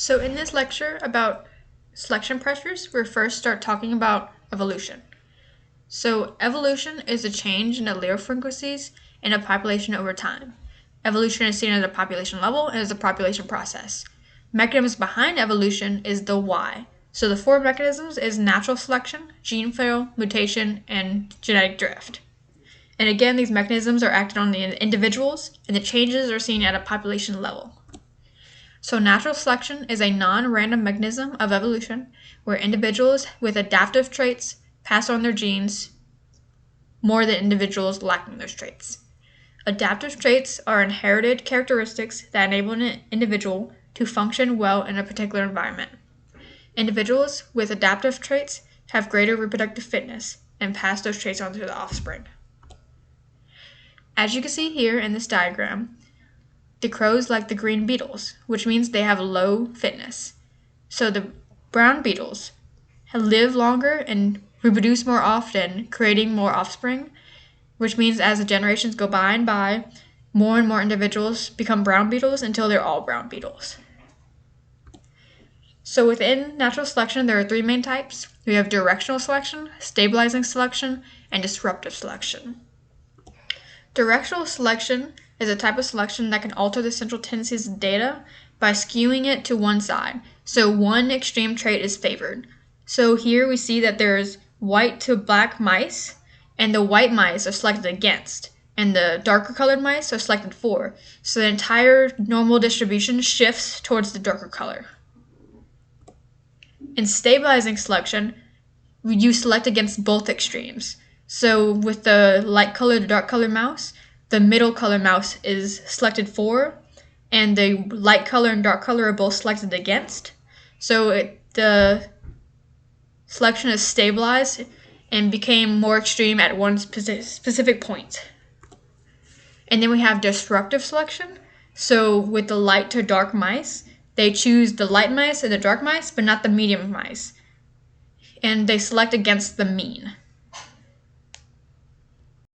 So in this lecture about selection pressures, we'll first start talking about evolution. So evolution is a change in allele frequencies in a population over time. Evolution is seen at a population level and is a population process. Mechanisms behind evolution is the why. So the four mechanisms is natural selection, gene fail, mutation, and genetic drift. And again, these mechanisms are acted on the individuals, and the changes are seen at a population level. So natural selection is a non-random mechanism of evolution where individuals with adaptive traits pass on their genes more than individuals lacking those traits. Adaptive traits are inherited characteristics that enable an individual to function well in a particular environment. Individuals with adaptive traits have greater reproductive fitness and pass those traits on to the offspring. As you can see here in this diagram, the crows like the green beetles, which means they have low fitness. So the brown beetles live longer and reproduce more often, creating more offspring, which means as the generations go by and by, more and more individuals become brown beetles until they're all brown beetles. So within natural selection, there are three main types. We have directional selection, stabilizing selection, and disruptive selection. Directional selection is a type of selection that can alter the central tendencies of data by skewing it to one side. So one extreme trait is favored. So here we see that there's white to black mice, and the white mice are selected against, and the darker colored mice are selected for. So the entire normal distribution shifts towards the darker color. In stabilizing selection, you select against both extremes. So with the light colored, dark colored mouse, the middle color mouse is selected for, and the light color and dark color are both selected against. So the selection is stabilized and became more extreme at one specific point. And then we have disruptive selection. So with the light to dark mice, they choose the light mice and the dark mice, but not the medium mice. And they select against the mean.